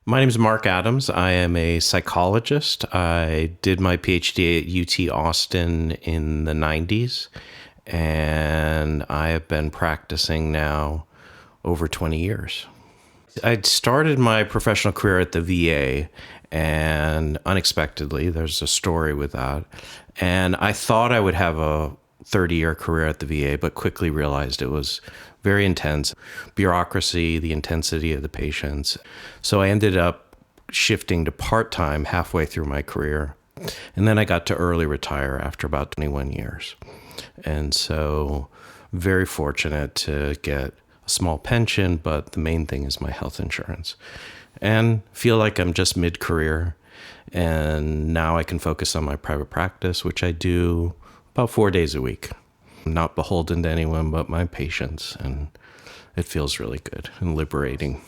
My name is Mark Adams. I am a psychologist. I did my PhD at UT Austin in the 90s, and I have been practicing now over 20 years. I started my professional career at the VA, and unexpectedly, there's a story with that. And I thought I would have a 30-year career at the VA, but quickly realized it was very intense. Bureaucracy, the intensity of the patients. So I ended up shifting to part-time halfway through my career. And then I got to early retire after about 21 years. And so very fortunate to get a small pension, but the main thing is my health insurance. And feel like I'm just mid-career. And now I can focus on my private practice, which I do about 4 days a week. I'm not beholden to anyone but my patients, and it feels really good and liberating.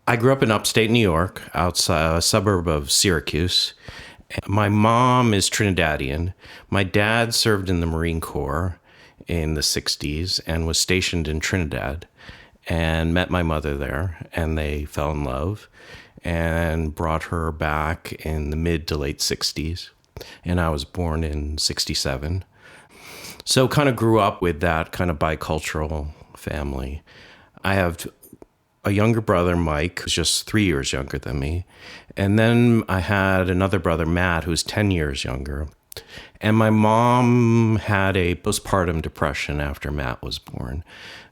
I grew up in upstate New York, outside a suburb of Syracuse. My mom is Trinidadian. My dad served in the Marine Corps in the 60s and was stationed in Trinidad and met my mother there, and they fell in love and brought her back in the mid to late 60s. And I was born in 67. So kind of grew up with that kind of bicultural family. I have a younger brother, Mike, who's just 3 years younger than me. And then I had another brother, Matt, who's 10 years younger. And my mom had a postpartum depression after Matt was born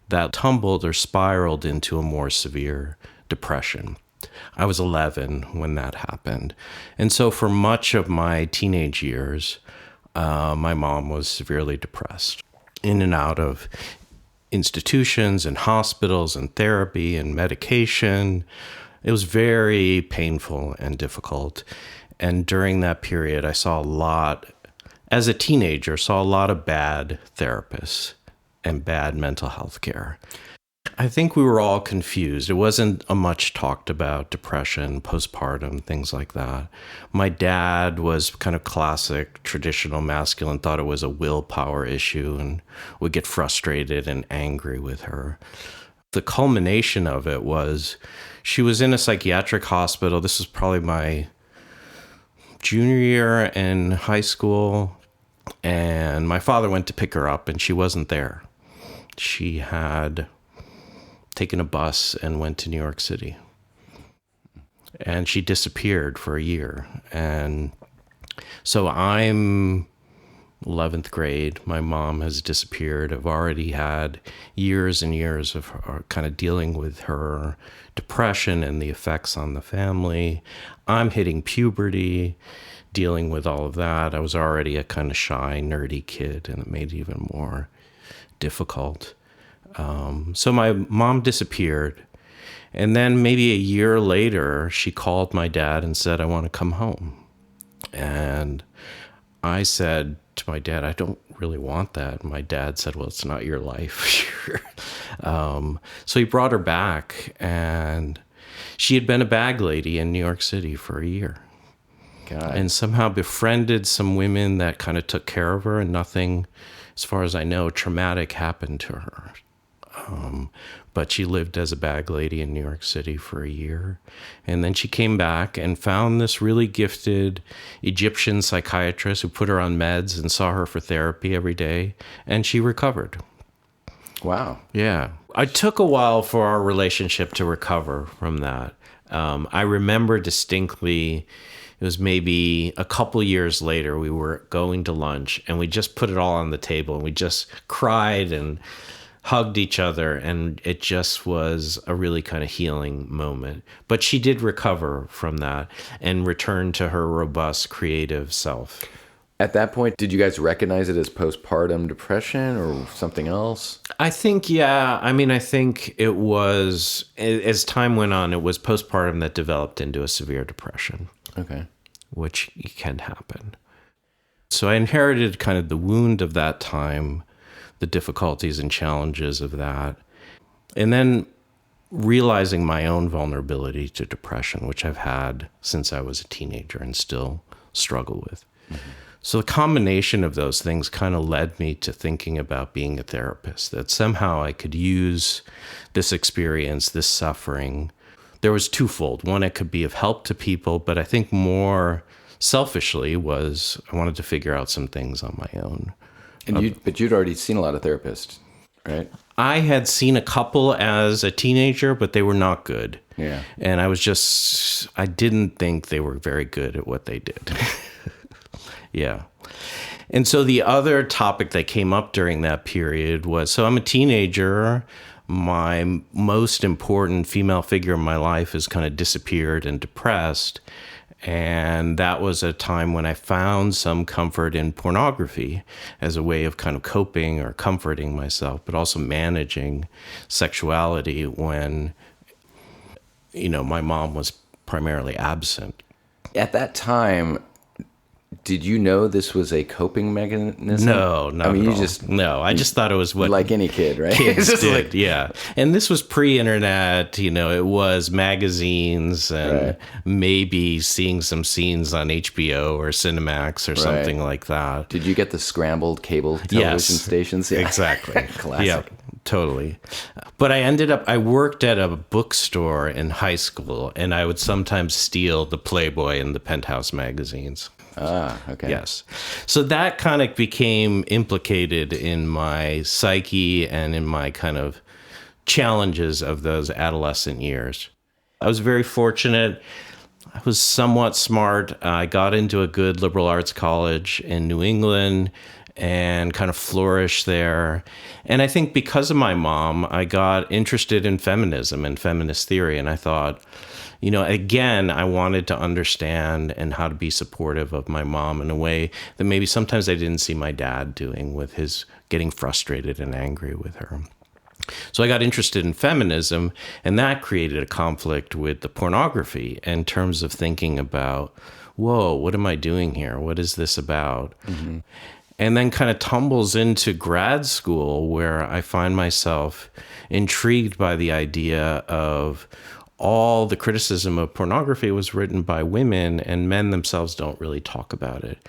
that tumbled or spiraled into a more severe depression. I was 11 when that happened. And so for much of my teenage years, my mom was severely depressed, in and out of institutions and hospitals and therapy and medication. It was very painful and difficult. And during that period, I saw a lot, as a teenager, saw a lot of bad therapists and bad mental health care. I think we were all confused. It wasn't a much talked about depression, postpartum, things like that. My dad was kind of classic, traditional masculine, thought it was a willpower issue and would get frustrated and angry with her. The culmination of it was she was in a psychiatric hospital. This was probably my junior year in high school, and my father went to pick her up and she wasn't there. She had taken a bus and went to New York City. And she disappeared for a year. And so I'm 11th grade. My mom has disappeared. I've already had years and years of her kind of dealing with her depression and the effects on the family. I'm hitting puberty, dealing with all of that. I was already a kind of shy, nerdy kid, and it made it even more difficult. So my mom disappeared. And then maybe a year later, she called my dad and said, I want to come home. And I said to my dad, I don't really want that. My dad said, well, it's not your life. So he brought her back, and she had been a bag lady in New York City for a year. God. And somehow befriended some women that kind of took care of her, and nothing, as far as I know, traumatic happened to her. But she lived as a bag lady in New York City for a year. And then she came back and found this really gifted Egyptian psychiatrist who put her on meds and saw her for therapy every day. And she recovered. Wow. Yeah. It took a while for our relationship to recover from that. I remember distinctly, it was maybe a couple years later, we were going to lunch and we just put it all on the table and we just cried and hugged each other, and it just was a really kind of healing moment. But she did recover from that and return to her robust, creative self. At that point, did you guys recognize it as postpartum depression or something else? I think, yeah. I mean, I think it was, as time went on, it was postpartum that developed into a severe depression. Okay. Which can happen. So I inherited kind of the wound of that time, the difficulties and challenges of that. And then realizing my own vulnerability to depression, which I've had since I was a teenager and still struggle with. Mm-hmm. So the combination of those things kind of led me to thinking about being a therapist, that somehow I could use this experience, this suffering, there was twofold. One, it could be of help to people, but I think more selfishly was I wanted to figure out some things on my own. But you'd already seen a lot of therapists, right? I had seen a couple as a teenager, but they were not good. Yeah. And I didn't think they were very good at what they did. Yeah. And so the other topic that came up during that period was, so I'm a teenager. My most important female figure in my life has kind of disappeared and depressed. And that was a time when I found some comfort in pornography as a way of kind of coping or comforting myself, but also managing sexuality when, my mom was primarily absent. At that time, did you know this was a coping mechanism? No, not I mean, at all. No, I just thought it was what like any kid, right? kids It's just did. Yeah. And this was pre-internet, it was magazines and maybe seeing some scenes on HBO or Cinemax or something like that. Did you get the scrambled cable television stations? Yeah. Exactly. Classic. Yeah, totally. But I worked at a bookstore in high school, and I would sometimes steal the Playboy and the Penthouse magazines. Ah, okay. Yes. So that kind of became implicated in my psyche and in my kind of challenges of those adolescent years. I was very fortunate. I was somewhat smart. I got into a good liberal arts college in New England and kind of flourished there. And I think because of my mom, I got interested in feminism and feminist theory. And I thought, again, I wanted to understand and how to be supportive of my mom in a way that maybe sometimes I didn't see my dad doing with his getting frustrated and angry with her. So I got interested in feminism, and that created a conflict with the pornography in terms of thinking about, whoa, what am I doing here? What is this about? Mm-hmm. And then kind of tumbles into grad school where I find myself intrigued by the idea of all the criticism of pornography was written by women, and men themselves don't really talk about it.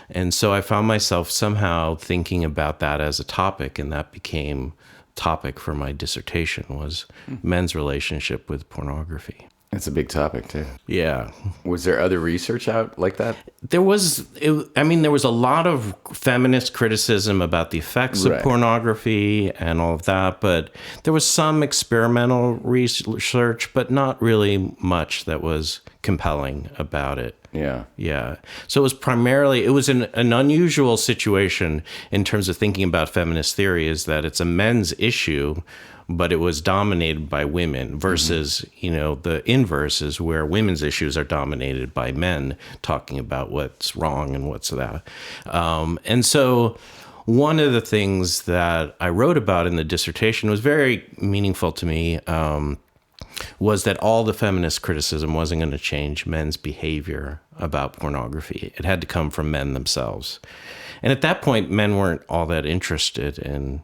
And so I found myself somehow thinking about that as a topic, and that became topic for my dissertation was men's relationship with pornography. It's a big topic too. Yeah. Was there other research out like that? There was a lot of feminist criticism about the effects of pornography and all of that, but there was some experimental research, but not really much that was compelling about it. Yeah. Yeah. So it was an unusual situation in terms of thinking about feminist theory, is that it's a men's issue, but it was dominated by women versus, the inverse is where women's issues are dominated by men talking about what's wrong and what's that. And so one of the things that I wrote about in the dissertation was very meaningful to me, was that all the feminist criticism wasn't going to change men's behavior about pornography. It had to come from men themselves. And at that point, men weren't all that interested in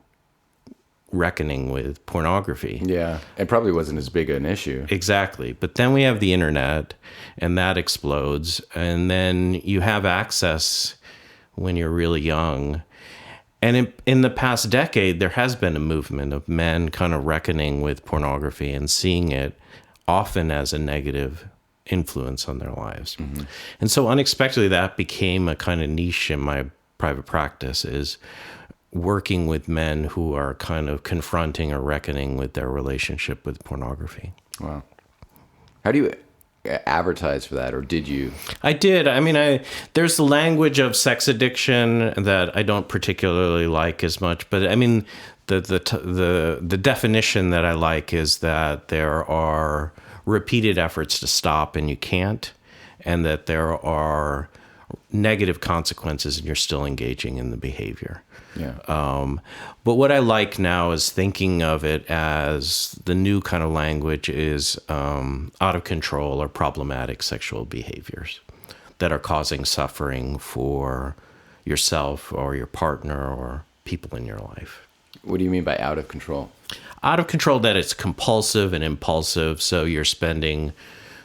reckoning with pornography. Yeah, it probably wasn't as big an issue. Exactly. But then we have the internet, and that explodes. And then you have access when you're really young. And in the past decade, there has been a movement of men kind of reckoning with pornography and seeing it often as a negative influence on their lives. Mm-hmm. And so unexpectedly, that became a kind of niche in my private practice, is working with men who are kind of confronting or reckoning with their relationship with pornography. Wow. How do you advertise for that, or did you? I did. There's the language of sex addiction that I don't particularly like as much, but the definition that I like is that there are repeated efforts to stop and you can't, and that there are negative consequences and you're still engaging in the behavior. Yeah. But what I like now is thinking of it as the new kind of language is out of control or problematic sexual behaviors that are causing suffering for yourself or your partner or people in your life. What do you mean by out of control? Out of control, that it's compulsive and impulsive. So you're spending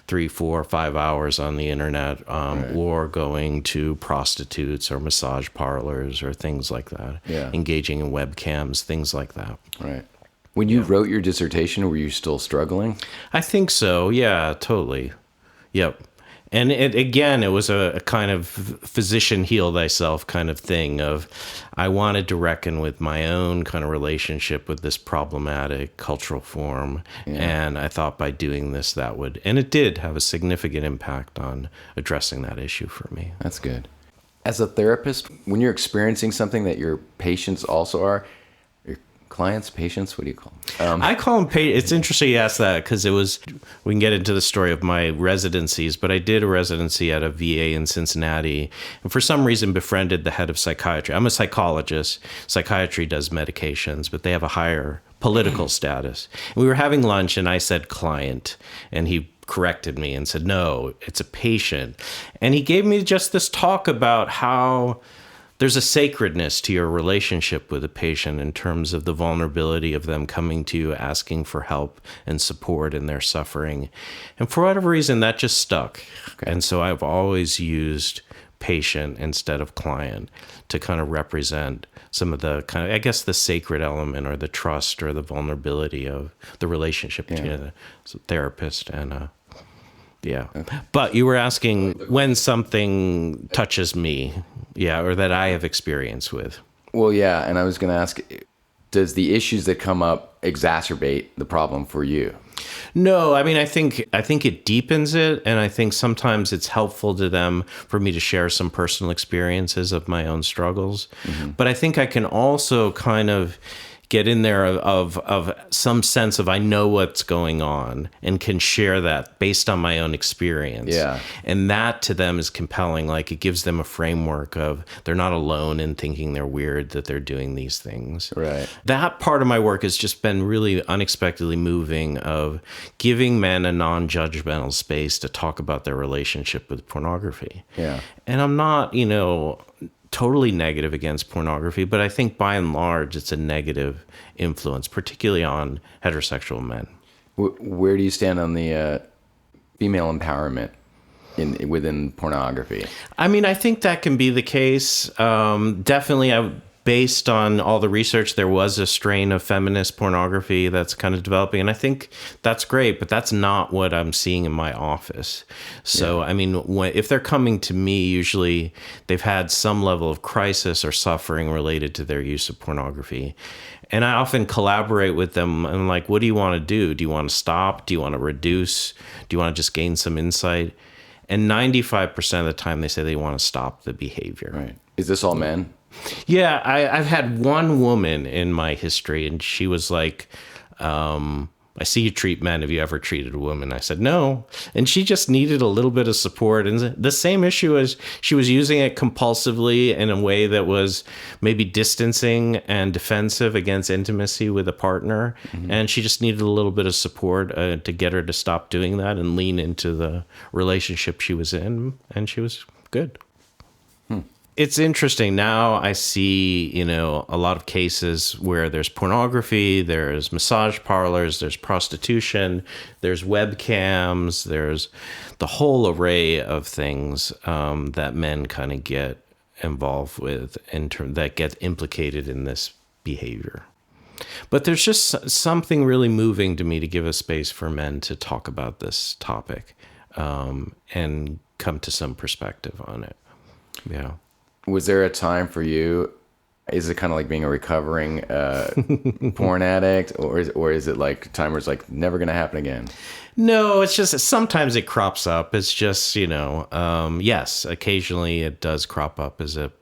3, 4, 5 hours on the internet, or going to prostitutes or massage parlors or things like that. Yeah. Engaging in webcams, things like that. Right. When you wrote your dissertation, were you still struggling? I think so. Yeah, totally. Yep. And it was a kind of physician heal thyself kind of thing of I wanted to reckon with my own kind of relationship with this problematic cultural form. Yeah. And I thought by doing this, that would, and it did have a significant impact on addressing that issue for me. That's good. As a therapist, when you're experiencing something that your patients also are, clients, patients, what do you call them? I call them patients. It's interesting you ask that because we can get into the story of my residencies, but I did a residency at a VA in Cincinnati and for some reason befriended the head of psychiatry. I'm a psychologist. Psychiatry does medications, but they have a higher political status. And we were having lunch and I said client and he corrected me and said, no, it's a patient. And he gave me just this talk about how there's a sacredness to your relationship with a patient in terms of the vulnerability of them coming to you, asking for help and support in their suffering. And for whatever reason, that just stuck. Okay. And so I've always used patient instead of client to kind of represent some of the kind of, I guess, the sacred element or the trust or the vulnerability of the relationship between a therapist and a yeah. Okay. But you were asking when something touches me, or that I have experience with. Well, yeah, and I was going to ask, does the issues that come up exacerbate the problem for you? No, I mean, I think it deepens it, and I think sometimes it's helpful to them for me to share some personal experiences of my own struggles. Mm-hmm. But I think I can also kind of get in there of some sense of I know what's going on and can share that based on my own experience. Yeah. And that to them is compelling. Like it gives them a framework of they're not alone in thinking they're weird, that they're doing these things. Right. That part of my work has just been really unexpectedly moving of giving men a non-judgmental space to talk about their relationship with pornography. Yeah. And I'm not, totally negative against pornography, but I think by and large it's a negative influence, particularly on heterosexual men. Where do you stand on the female empowerment within pornography? I mean, I think that can be the case. Definitely, based on all the research, there was a strain of feminist pornography that's kind of developing. And I think that's great, but that's not what I'm seeing in my office. So, I mean, if they're coming to me, usually they've had some level of crisis or suffering related to their use of pornography. And I often collaborate with them. And I'm like, what do you want to do? Do you want to stop? Do you want to reduce? Do you want to just gain some insight? And 95% of the time they say they want to stop the behavior. Right. Is this all men? Yeah, I've had one woman in my history, and she was like, I see you treat men. Have you ever treated a woman? I said, no. And she just needed a little bit of support. And the same issue is she was using it compulsively in a way that was maybe distancing and defensive against intimacy with a partner. Mm-hmm. And she just needed a little bit of support to get her to stop doing that and lean into the relationship she was in. And she was good. It's interesting. Now I see, a lot of cases where there's pornography, there's massage parlors, there's prostitution, there's webcams, there's the whole array of things that men kind of get involved with that get implicated in this behavior. But there's just something really moving to me to give a space for men to talk about this topic and come to some perspective on it. Yeah. Was there a time for you, is it kind of like being a recovering porn addict, or is it like a time where it's like never going to happen again? No, it's just sometimes it crops up. It's just, yes, occasionally it does crop up as a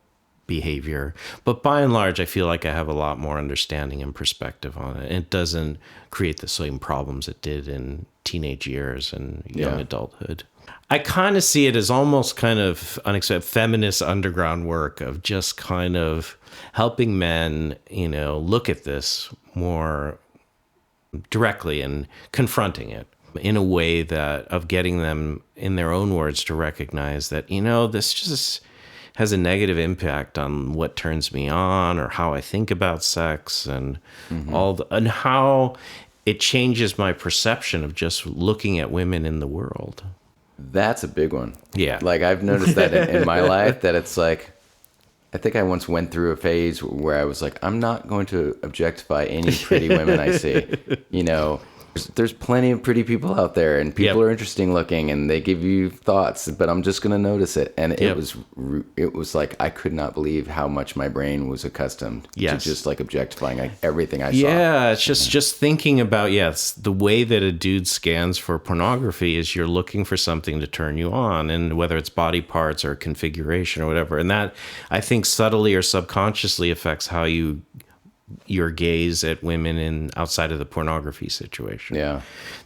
behavior. But by and large, I feel like I have a lot more understanding and perspective on it. It doesn't create the same problems it did in teenage years and young adulthood. I kind of see it as almost kind of unexpected feminist underground work of just kind of helping men, look at this more directly and confronting it in a way that of getting them in their own words to recognize that, this just has a negative impact on what turns me on or how I think about sex and and how it changes my perception of just looking at women in the world. That's a big one. Yeah. Like I've noticed that in my life that it's like, I think I once went through a phase where I was like, I'm not going to objectify any pretty women I see. You know, there's plenty of pretty people out there, and people are interesting looking, and they give you thoughts, but I'm just going to notice it. And it was like, I could not believe how much my brain was accustomed to just like objectifying like everything I saw. Yeah, it's just thinking about, the way that a dude scans for pornography is you're looking for something to turn you on, and whether it's body parts or configuration or whatever. And that, I think, subtly or subconsciously affects how your gaze at women in outside of the pornography situation. Yeah.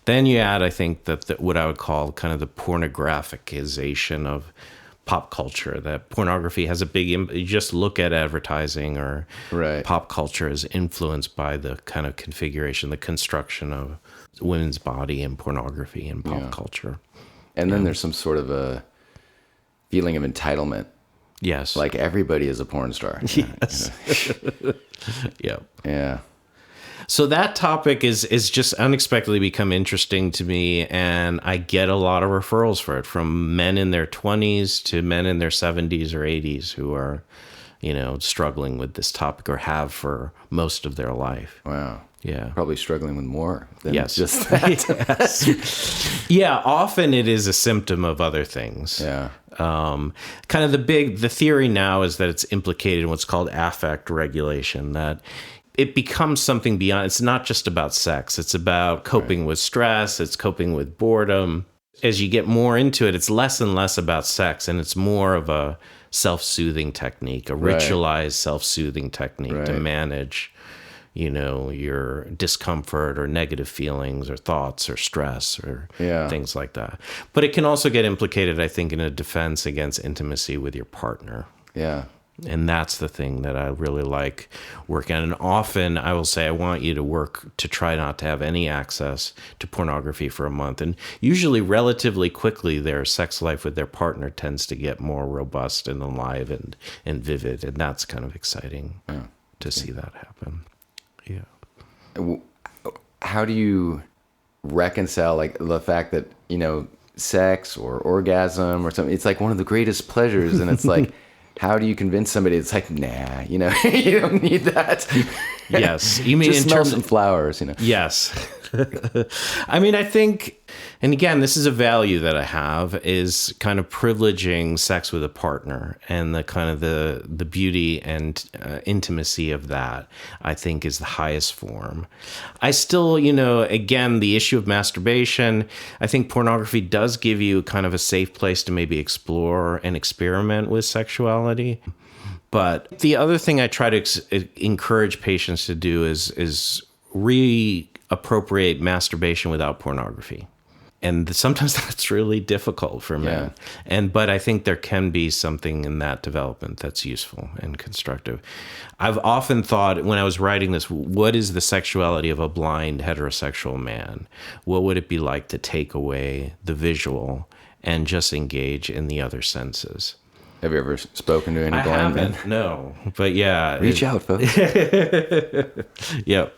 Then you add, I think, that what I would call kind of the pornographicization of pop culture, that pornography has a big, you just look at advertising or pop culture is influenced by the kind of configuration, the construction of women's body and pornography and pop culture. And then there's some sort of a feeling of entitlement. Yes. Like everybody is a porn star. Yes. Yeah. So that topic is just unexpectedly become interesting to me, and I get a lot of referrals for it from men in their 20s to men in their 70s or 80s who are, struggling with this topic or have for most of their life. Wow. Yeah. Probably struggling with more than just that. Yeah, often it is a symptom of other things. Yeah. Kind of the theory now is that it's implicated in what's called affect regulation, that it becomes something beyond, it's not just about sex. It's about coping with stress. It's coping with boredom. As you get more into it, it's less and less about sex, and it's more of a self-soothing technique, a ritualized self-soothing technique to manage your discomfort or negative feelings or thoughts or stress or things like that. But it can also get implicated, I think, in a defense against intimacy with your partner. Yeah. And that's the thing that I really like working on. And often I will say, I want you to work to try not to have any access to pornography for a month. And usually relatively quickly, their sex life with their partner tends to get more robust and alive and vivid. And that's kind of exciting to see that happen. Yeah. How do you reconcile like the fact that, sex or orgasm or something, it's like one of the greatest pleasures. And it's like, how do you convince somebody? It's like, nah, you don't need that. Yes. You mean just in smell terms some flowers, Yes. I mean, I think, and again, this is a value that I have, is kind of privileging sex with a partner, and the kind of the beauty and intimacy of that, I think, is the highest form. I still, again, the issue of masturbation, I think pornography does give you kind of a safe place to maybe explore and experiment with sexuality. But the other thing I try to encourage patients to do is reappropriate masturbation without pornography. And sometimes that's really difficult for men. But I think there can be something in that development that's useful and constructive. I've often thought when I was writing this, what is the sexuality of a blind heterosexual man? What would it be like to take away the visual and just engage in the other senses? Have you ever spoken to any blind men? No. But yeah. Reach out, folks. Yep.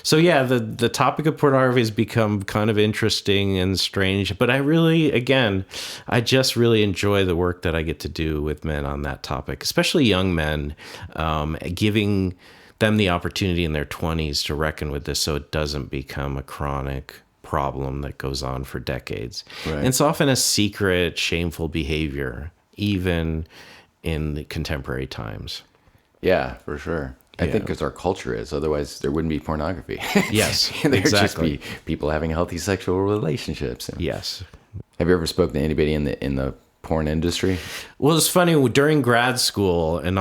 So yeah, the topic of pornography has become kind of interesting and strange, but I just really enjoy the work that I get to do with men on that topic, especially young men, giving them the opportunity in their 20s to reckon with this so it doesn't become a chronic problem that goes on for decades. Right. And it's often a secret, shameful behavior, even in the contemporary times. Yeah, for sure. I think because our culture is, otherwise there wouldn't be pornography. Yes, There'd exactly. just be people having healthy sexual relationships. Yes. Have you ever spoken to anybody in the porn industry? Well, it's funny, during grad school, and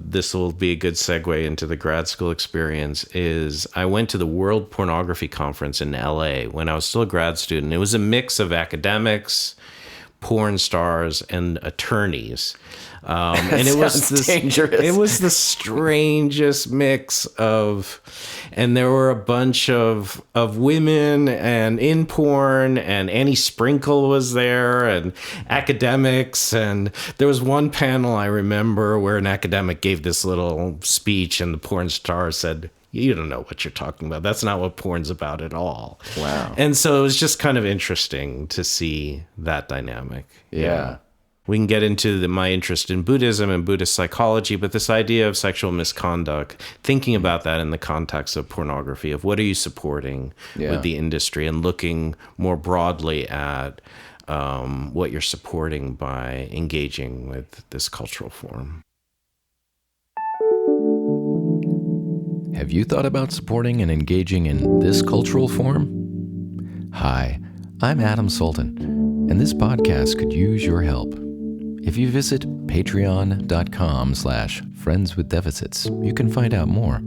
this will be a good segue into the grad school experience, is I went to the World Pornography Conference in LA when I was still a grad student. It was a mix of academics, porn stars, and attorneys. And it was dangerous. It was the strangest mix and there were a bunch of women and in porn, and Annie Sprinkle was there, and academics. And there was one panel I remember where an academic gave this little speech, and the porn star said, "You don't know what you're talking about. That's not what porn's about at all." Wow. And so it was just kind of interesting to see that dynamic. Yeah. We can get into my interest in Buddhism and Buddhist psychology, but this idea of sexual misconduct, thinking about that in the context of pornography, of what are you supporting with the industry, and looking more broadly at what you're supporting by engaging with this cultural form. Have you thought about supporting and engaging in this cultural form? Hi, I'm Adam Sultan, and this podcast could use your help. If you visit patreon.com/friendswithdeficits, you can find out more.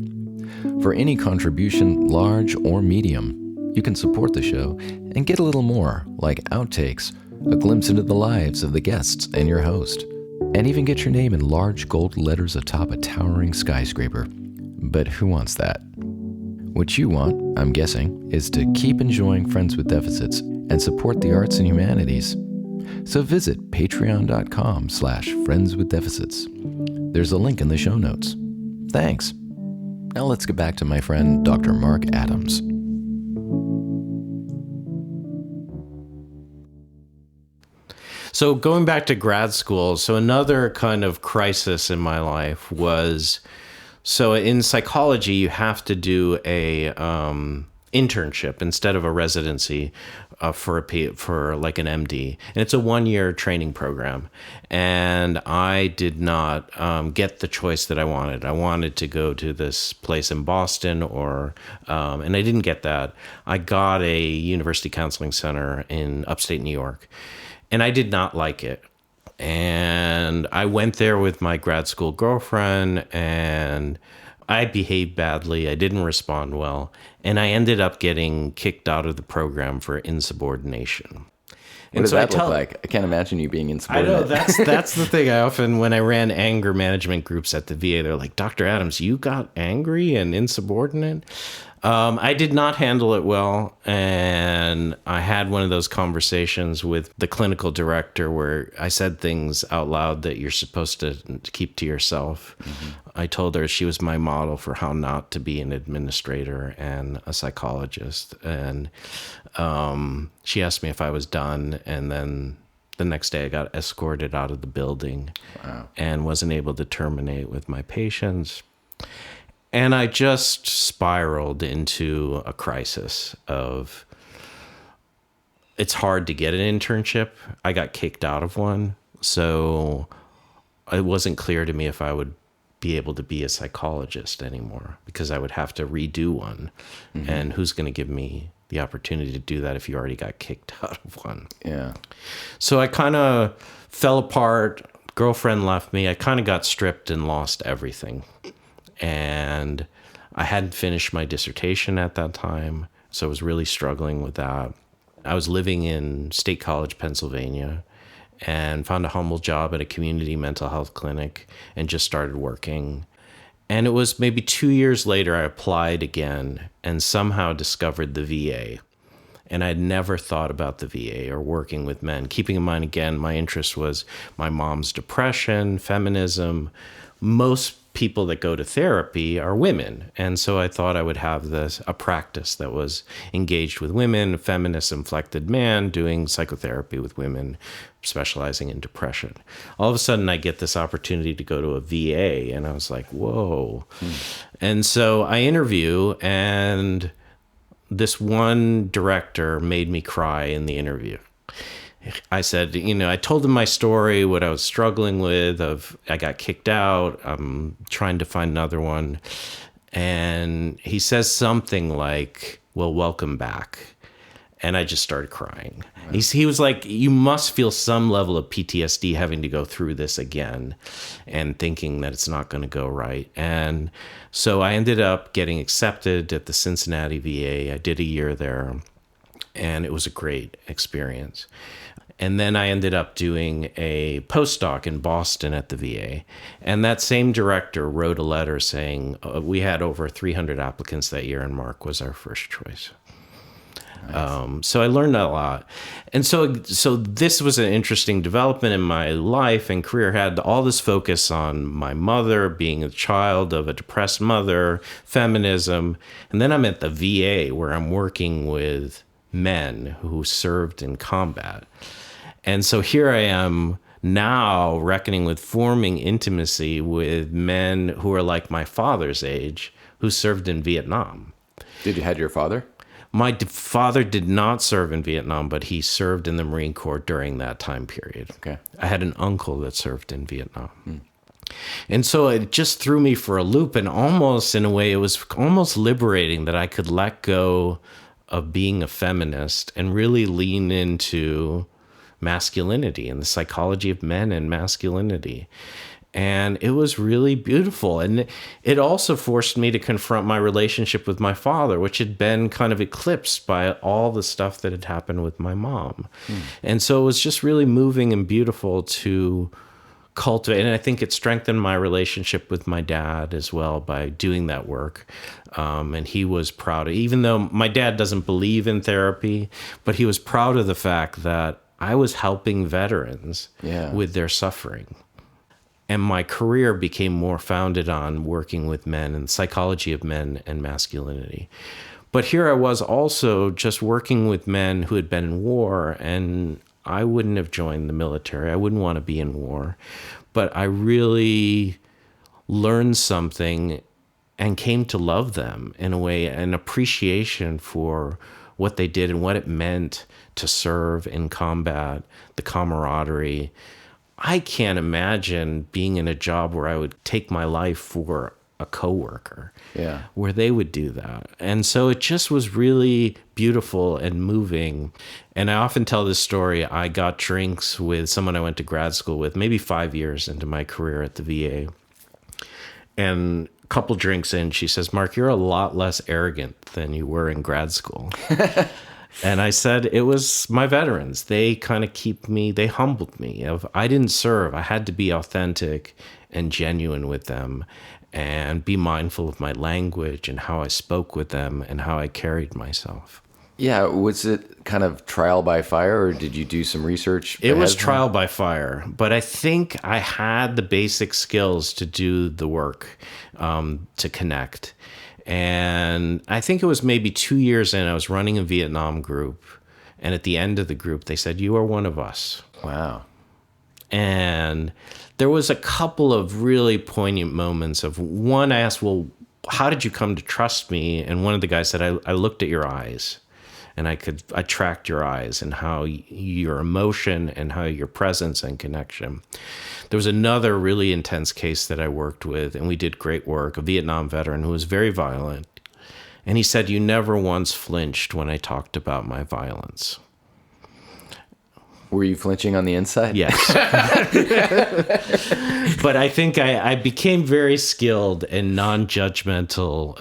For any contribution, large or medium, you can support the show and get a little more, like outtakes, a glimpse into the lives of the guests and your host, and even get your name in large gold letters atop a towering skyscraper. But who wants that? What you want, I'm guessing, is to keep enjoying Friends with Deficits and support the arts and humanities. So visit patreon.com/friendswithdeficits. There's a link in the show notes. Thanks. Now let's get back to my friend, Dr. Mark Adams. So going back to grad school, so another kind of crisis in my life was, so in psychology, you have to do a internship instead of a residency for like an MD, and it's a 1-year training program. And I did not get the choice that I wanted. I wanted to go to this place in Boston, and I didn't get that. I got a university counseling center in upstate New York, and I did not like it. And I went there with my grad school girlfriend, and I behaved badly. I didn't respond well. And I ended up getting kicked out of the program for insubordination. What does that look like? I can't imagine you being insubordinate. I know, that's the thing. I often, when I ran anger management groups at the VA, they're like, Dr. Adams, you got angry and insubordinate? I did not handle it well, and I had one of those conversations with the clinical director where I said things out loud that you're supposed to keep to yourself. Mm-hmm. I told her she was my model for how not to be an administrator and a psychologist, and she asked me if I was done, and then the next day I got escorted out of the building. Wow. And wasn't able to terminate with my patients. And I just spiraled into a crisis of, it's hard to get an internship. I got kicked out of one. So it wasn't clear to me if I would be able to be a psychologist anymore, because I would have to redo one. Mm-hmm. And who's going to give me the opportunity to do that if you already got kicked out of one? Yeah. So I kind of fell apart. Girlfriend left me. I kind of got stripped and lost everything. And I hadn't finished my dissertation at that time, so I was really struggling with that. I was living in State College, Pennsylvania, and found a humble job at a community mental health clinic and just started working. And it was maybe 2 years later, I applied again and somehow discovered the VA. And I'd never thought about the VA or working with men. Keeping in mind, again, my interest was my mom's depression, feminism. Most people that go to therapy are women. And so I thought I would have a practice that was engaged with women, a feminist inflected man doing psychotherapy with women, specializing in depression. All of a sudden I get this opportunity to go to a VA, and I was like, whoa. And so I interview, and this one director made me cry in the interview. I said, I told him my story, what I was struggling with, I got kicked out, I'm trying to find another one. And he says something like, well, welcome back. And I just started crying. Wow. He was like, you must feel some level of PTSD having to go through this again and thinking that it's not going to go right. And so I ended up getting accepted at the Cincinnati VA. I did a year there, and it was a great experience. And then I ended up doing a postdoc in Boston at the VA. And that same director wrote a letter saying, we had over 300 applicants that year, and Mark was our first choice. Nice. So I learned a lot. And so this was an interesting development in my life and career. I had all this focus on my mother, being a child of a depressed mother, feminism. And then I'm at the VA, where I'm working with men who served in combat. And so here I am now reckoning with forming intimacy with men who are like my father's age, who served in Vietnam. Did you had your father? My father did not serve in Vietnam, but he served in the Marine Corps during that time period. Okay. I had an uncle that served in Vietnam. And so it just threw me for a loop, and almost in a way, it was almost liberating that I could let go of being a feminist and really lean into masculinity and the psychology of men and masculinity. And it was really beautiful. And it also forced me to confront my relationship with my father, which had been kind of eclipsed by all the stuff that had happened with my mom. And so it was just really moving and beautiful to cultivate. And I think it strengthened my relationship with my dad as well by doing that work. And he was proud, even though my dad doesn't believe in therapy, but he was proud of the fact that I was helping veterans with their suffering. And my career became more founded on working with men and the psychology of men and masculinity. But here I was also just working with men who had been in war, and I wouldn't have joined the military. I wouldn't want to be in war. But I really learned something and came to love them in a way, an appreciation for what they did and what it meant to serve in combat, the camaraderie. I can't imagine being in a job where I would take my life for a coworker, where they would do that. And so it just was really beautiful and moving. And I often tell this story. I got drinks with someone I went to grad school with, maybe 5 years into my career at the VA. And a couple drinks in, she says, "Mark, you're a lot less arrogant than you were in grad school." And I said, it was my veterans. They kind of they humbled me. I didn't serve. I had to be authentic and genuine with them and be mindful of my language and how I spoke with them and how I carried myself. Yeah. Was it kind of trial by fire, or did you do some research? It was trial by fire, but I think I had the basic skills to do the work, to connect. And I think it was maybe 2 years in, I was running a Vietnam group. And at the end of the group, they said, "You are one of us." Wow. And there was a couple of really poignant moments of one, I asked, "Well, how did you come to trust me?" And one of the guys said, I looked at your eyes and I tracked your eyes and how your emotion and how your presence and connection. There was another really intense case that I worked with, and we did great work, a Vietnam veteran who was very violent. And he said, "You never once flinched when I talked about my violence." Were you flinching on the inside? Yes. But I think I became very skilled in non-judgmental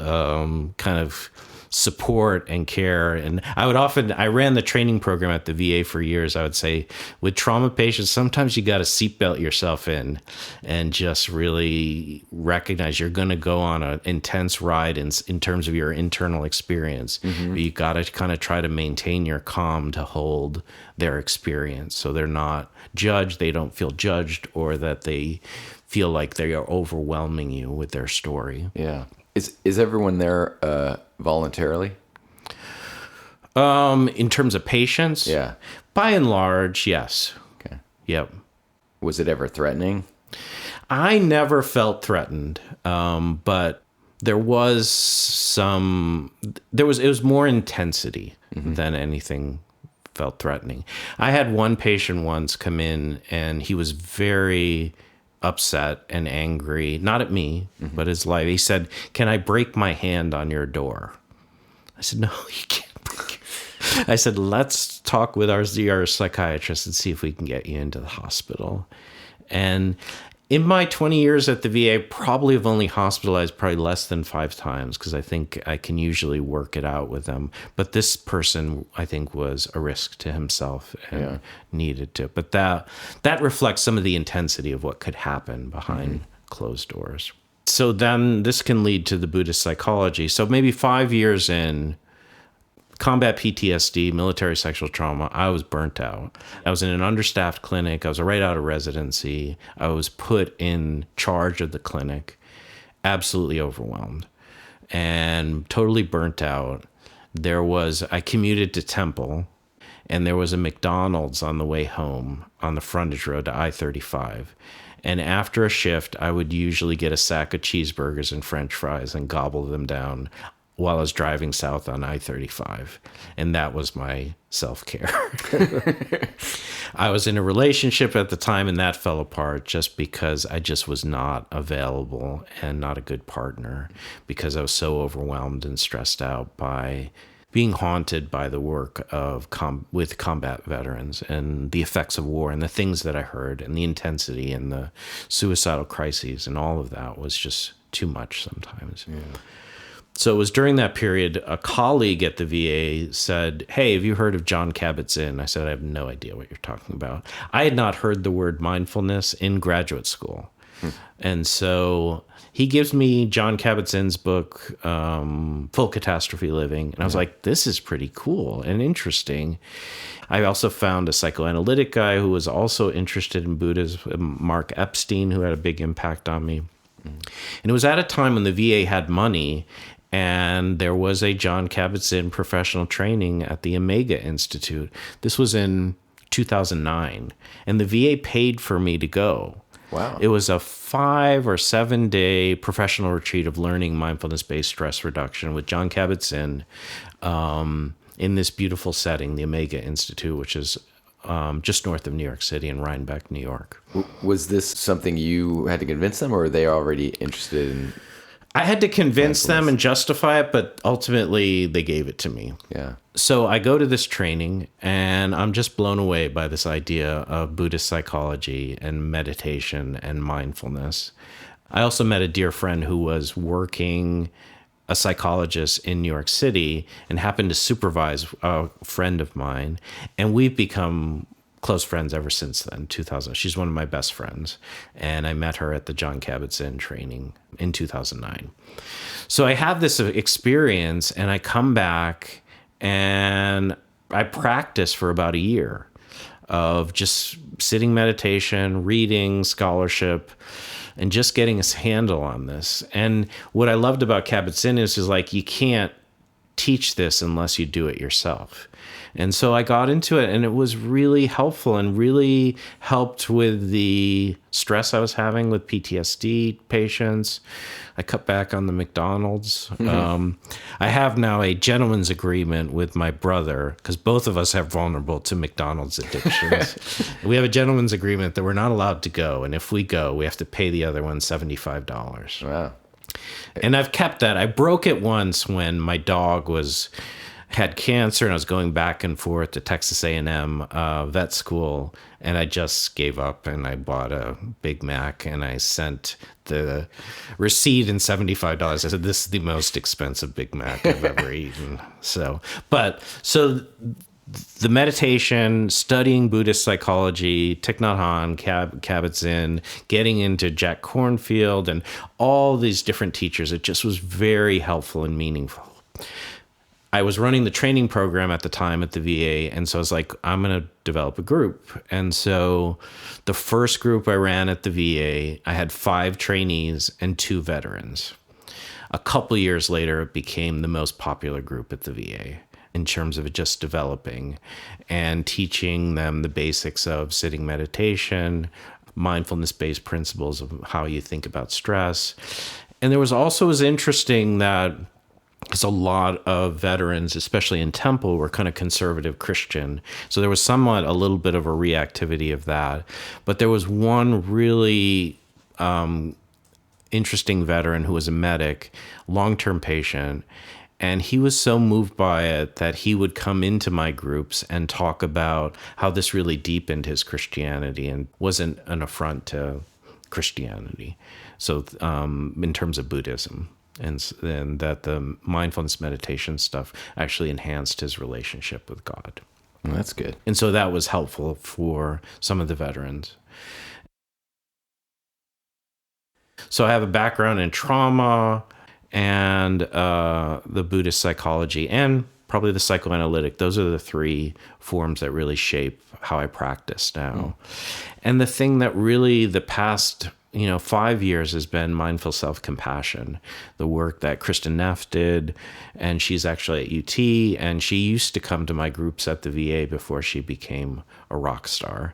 kind of support and care. And I ran the training program at the VA for years. I would say with trauma patients, sometimes you got to seatbelt yourself in and just really recognize you're going to go on an intense ride in terms of your internal experience. But you got to kind of try to maintain your calm to hold their experience. So they're not judged. They don't feel judged, or that they feel like they are overwhelming you with their story. Yeah. Is everyone there voluntarily? In terms of patients? Yeah. By and large, yes. Okay. Yep. Was it ever threatening? I never felt threatened, but there was it was more intensity than anything felt threatening. I had one patient once come in, and he was very upset and angry, not at me, but his life. He said, "Can I break my hand on your door?" I said, "No, you can't break it." I said, "Let's talk with our psychiatrist and see if we can get you into the hospital." And in my 20 years at the VA, probably have only hospitalized probably less than 5 times, because I think I can usually work it out with them. But this person, I think, was a risk to himself and needed to. But that reflects some of the intensity of what could happen behind closed doors. So then this can lead to the Buddhist psychology. So maybe 5 years in, combat PTSD, military sexual trauma, I was burnt out. I was in an understaffed clinic. I was right out of residency. I was put in charge of the clinic, absolutely overwhelmed and totally burnt out. I commuted to Temple, and there was a McDonald's on the way home on the frontage road to I-35. And after a shift, I would usually get a sack of cheeseburgers and French fries and gobble them down while I was driving south on I-35. And that was my self-care. I was in a relationship at the time, and that fell apart just because I just was not available and not a good partner, because I was so overwhelmed and stressed out by being haunted by the work of with combat veterans and the effects of war and the things that I heard and the intensity and the suicidal crises, and all of that was just too much sometimes. Yeah. So it was during that period, a colleague at the VA said, "Hey, have you heard of Jon Kabat-Zinn?" I said, "I have no idea what you're talking about." I had not heard the word mindfulness in graduate school. And so he gives me Jon Kabat-Zinn's book, Full Catastrophe Living. And I was like, this is pretty cool and interesting. I also found a psychoanalytic guy who was also interested in Buddhism, Mark Epstein, who had a big impact on me. And it was at a time when the VA had money, and there was a Jon Kabat-Zinn professional training at the Omega Institute. This was in 2009, and the VA paid for me to go. Wow. It was a 5 or 7 day professional retreat of learning mindfulness-based stress reduction with Jon Kabat-Zinn in this beautiful setting, the Omega Institute, which is just north of New York City in Rhinebeck, New York. Was this something you had to convince them, or were they already interested in? I had to convince them and justify it, but ultimately they gave it to me. Yeah. So I go to this training, and I'm just blown away by this idea of Buddhist psychology and meditation and mindfulness. I also met a dear friend who was working, a psychologist in New York City, and happened to supervise a friend of mine. And we've become close friends ever since then, 2000. She's one of my best friends. And I met her at the Jon Kabat-Zinn training in 2009. So I have this experience, and I come back and I practice for about a year of just sitting meditation, reading, scholarship, and just getting a handle on this. And what I loved about Kabat-Zinn is like, you can't teach this unless you do it yourself. And so I got into it, and it was really helpful and really helped with the stress I was having with PTSD patients. I cut back on the McDonald's. I have now a gentleman's agreement with my brother, because both of us are vulnerable to McDonald's addictions. We have a gentleman's agreement that we're not allowed to go. And if we go, we have to pay the other one $75. Wow. And I've kept that. I broke it once when my dog had cancer, and I was going back and forth to Texas A&M vet school, and I just gave up, and I bought a Big Mac, and I sent the receipt and $75. I said, "This is the most expensive Big Mac I've ever eaten." So the meditation, studying Buddhist psychology, Thich Nhat Hanh, Kabat-Zinn, getting into Jack Kornfield, and all these different teachers, it just was very helpful and meaningful. I was running the training program at the time at the VA, and so I was like, I'm going to develop a group. And so the first group I ran at the VA, I had 5 trainees and 2 veterans. A couple years later, it became the most popular group at the VA in terms of it just developing and teaching them the basics of sitting meditation, mindfulness-based principles of how you think about stress. And it was interesting that because a lot of veterans, especially in Temple, were kind of conservative Christian. So there was a little bit of a reactivity of that. But there was one really interesting veteran who was a medic, long-term patient, and he was so moved by it that he would come into my groups and talk about how this really deepened his Christianity and wasn't an affront to Christianity. So in terms of Buddhism. And that the mindfulness meditation stuff actually enhanced his relationship with God. Well, that's good. And so that was helpful for some of the veterans. So I have a background in trauma and the Buddhist psychology and probably the psychoanalytic. Those are the 3 forms that really shape how I practice now. And the thing that really the past 5 years has been mindful self-compassion, the work that Kristen Neff did. And she's actually at UT, and she used to come to my groups at the VA before she became a rock star.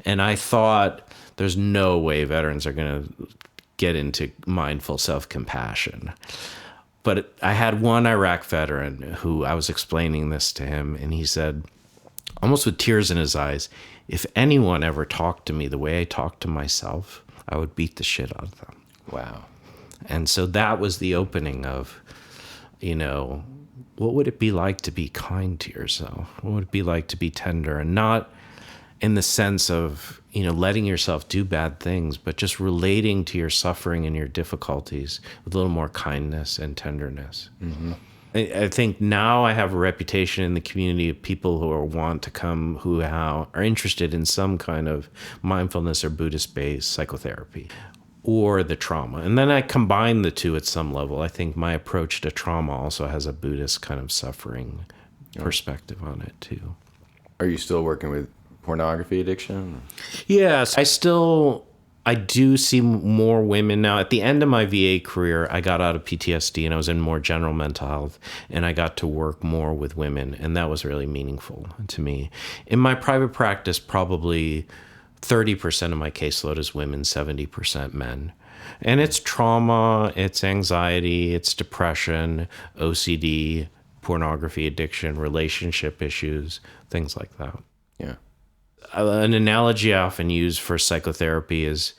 And I thought, there's no way veterans are going to get into mindful self-compassion. But I had one Iraq veteran who I was explaining this to him, and he said, almost with tears in his eyes, if anyone ever talked to me the way I talk to myself, I would beat the shit out of them. Wow. And so that was the opening of, what would it be like to be kind to yourself? What would it be like to be tender, and not in the sense of, letting yourself do bad things, but just relating to your suffering and your difficulties with a little more kindness and tenderness. Mm-hmm. I think now I have a reputation in the community of people who want to come, who are interested in some kind of mindfulness or Buddhist-based psychotherapy or the trauma. And then I combine the two at some level. I think my approach to trauma also has a Buddhist kind of suffering perspective on it too. Are you still working with pornography addiction? Yes, I do see more women now. At the end of my VA career, I got out of PTSD and I was in more general mental health, and I got to work more with women, and that was really meaningful to me. In my private practice, probably 30% of my caseload is women, 70% men. And it's trauma, it's anxiety, it's depression, OCD, pornography addiction, relationship issues, things like that. Yeah. An analogy I often use for psychotherapy is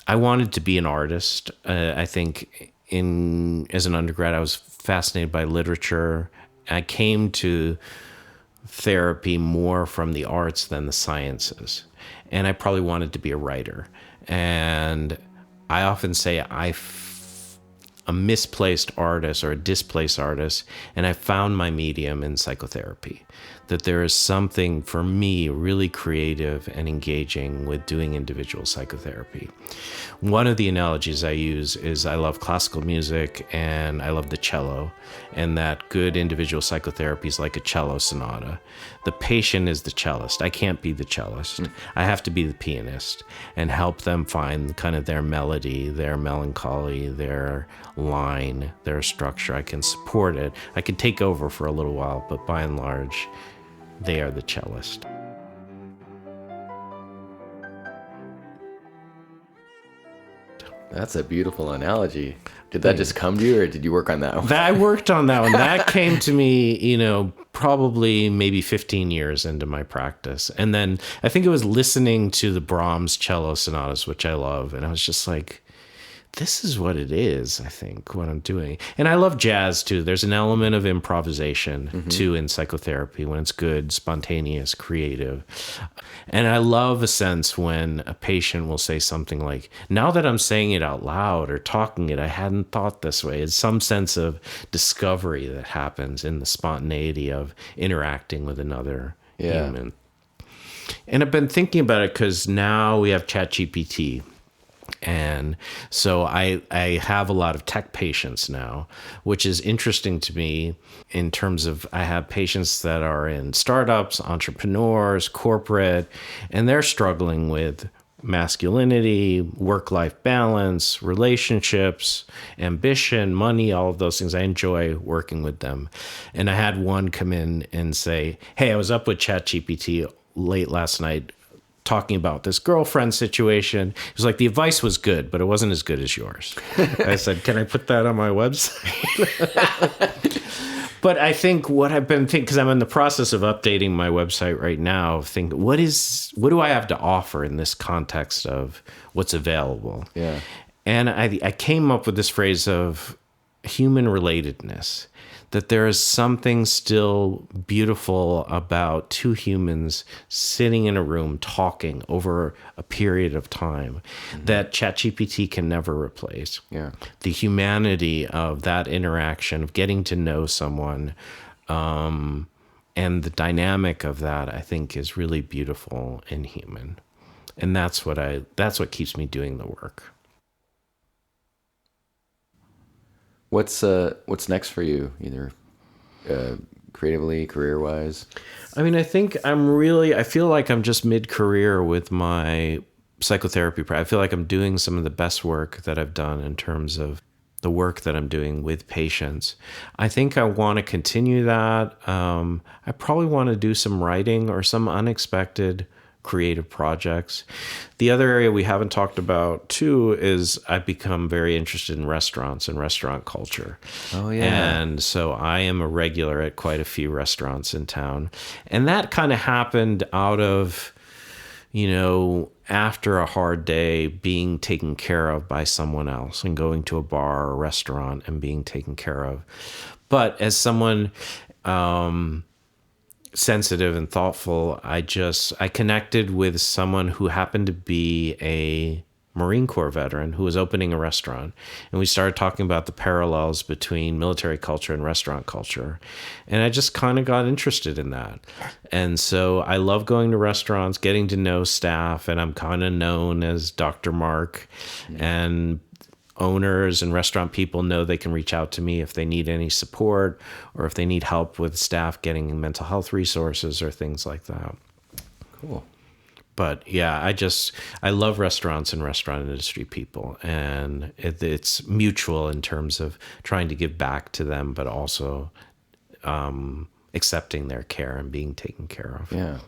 I wanted to be an artist. I think as an undergrad, I was fascinated by literature. I came to therapy more from the arts than the sciences. And I probably wanted to be a writer. And I often say I'm a misplaced artist or a displaced artist, and I found my medium in psychotherapy. That there is something for me really creative and engaging with doing individual psychotherapy. One of the analogies I use is I love classical music and I love the cello, and that good individual psychotherapy is like a cello sonata. The patient is the cellist. I can't be the cellist. I have to be the pianist and help them find kind of their melody, their melancholy, their line, their structure. I can support it. I can take over for a little while, but by and large, they are the cellist. That's a beautiful analogy. Did that just come to you, or did you work on that one? I worked on that one. That came to me, probably maybe 15 years into my practice. And then I think it was listening to the Brahms cello sonatas, which I love. And I was just like, this is what it is, I think, what I'm doing. And I love jazz, too. There's an element of improvisation, too, in psychotherapy when it's good, spontaneous, creative. And I love a sense when a patient will say something like, now that I'm saying it out loud or talking it, I hadn't thought this way. It's some sense of discovery that happens in the spontaneity of interacting with another human. And I've been thinking about it because now we have ChatGPT. And so I have a lot of tech patients now, which is interesting to me in terms of I have patients that are in startups, entrepreneurs, corporate, and they're struggling with masculinity, work-life balance, relationships, ambition, money, all of those things. I enjoy working with them. And I had one come in and say, hey, I was up with ChatGPT late last night talking about this girlfriend situation. It was like, the advice was good, but it wasn't as good as yours. I said, can I put that on my website? But I think what I've been thinking, because I'm in the process of updating my website right now, think what do I have to offer in this context of what's available? Yeah. And I came up with this phrase of human relatedness, that there is something still beautiful about two humans sitting in a room talking over a period of time that ChatGPT can never replace. Yeah. The humanity of that interaction, of getting to know someone, and the dynamic of that, I think, is really beautiful and human. And that's what keeps me doing the work. What's next for you, either creatively, career-wise? I mean, I think I feel like I'm just mid-career with my psychotherapy. I feel like I'm doing some of the best work that I've done in terms of the work that I'm doing with patients. I think I want to continue that. I probably want to do some writing or some unexpected creative projects. The other area we haven't talked about too is I've become very interested in restaurants and restaurant culture. Oh, yeah. And so I am a regular at quite a few restaurants in town. And that kind of happened out of, after a hard day, being taken care of by someone else and going to a bar or a restaurant and being taken care of. But as someone sensitive and thoughtful, I connected with someone who happened to be a Marine Corps veteran who was opening a restaurant. And we started talking about the parallels between military culture and restaurant culture. And I just kind of got interested in that. And so I love going to restaurants, getting to know staff, and I'm kind of known as Dr. Mark. And owners and restaurant people know they can reach out to me if they need any support or if they need help with staff getting mental health resources or things like that. Cool. But yeah, I love restaurants and restaurant industry people, and it's mutual in terms of trying to give back to them, but also accepting their care and being taken care of. Yeah.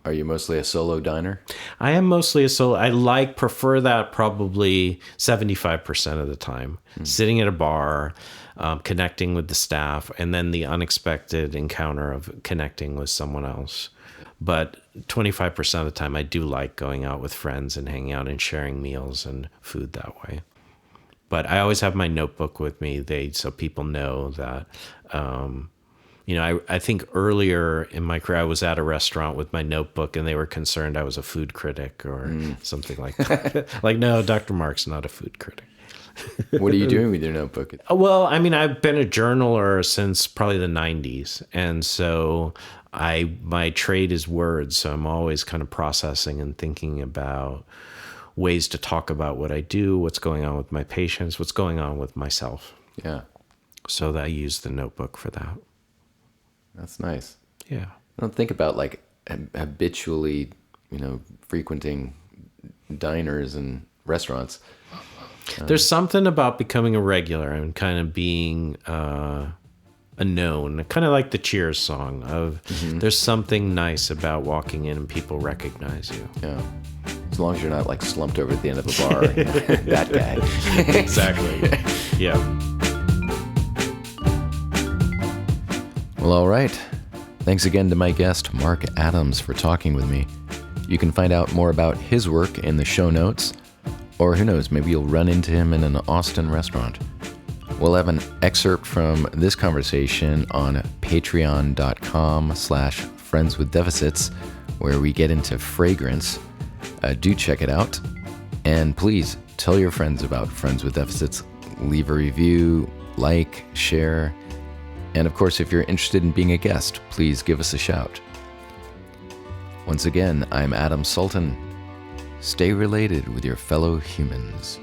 Are you mostly a solo diner? I am mostly a solo. Prefer that probably 75% of the time. Sitting at a bar, connecting with the staff, and then the unexpected encounter of connecting with someone else. But 25% of the time, I do like going out with friends and hanging out and sharing meals and food that way. But I always have my notebook with me, so people know that. I think earlier in my career, I was at a restaurant with my notebook and they were concerned I was a food critic or something like that. Like, no, Dr. Mark's not a food critic. What are you doing with your notebook? Well, I've been a journaler since probably the 90s. And so my trade is words. So I'm always kind of processing and thinking about ways to talk about what I do, what's going on with my patients, what's going on with myself. Yeah. So I use the notebook for that. That's nice. Yeah. I don't think about like habitually, frequenting diners and restaurants. There's something about becoming a regular and kind of being a known, kind of like the Cheers song of there's something nice about walking in and people recognize you. Yeah. As long as you're not like slumped over at the end of the bar. That guy. Exactly. Yeah. Well, all right. Thanks again to my guest, Mark Adams, for talking with me. You can find out more about his work in the show notes, or who knows, maybe you'll run into him in an Austin restaurant. We'll have an excerpt from this conversation on patreon.com/friendswithdeficits, where we get into fragrance. Do check it out. And please tell your friends about Friends with Deficits. Leave a review, like, share. And of course, if you're interested in being a guest, please give us a shout. Once again, I'm Adam Sultan. Stay related with your fellow humans.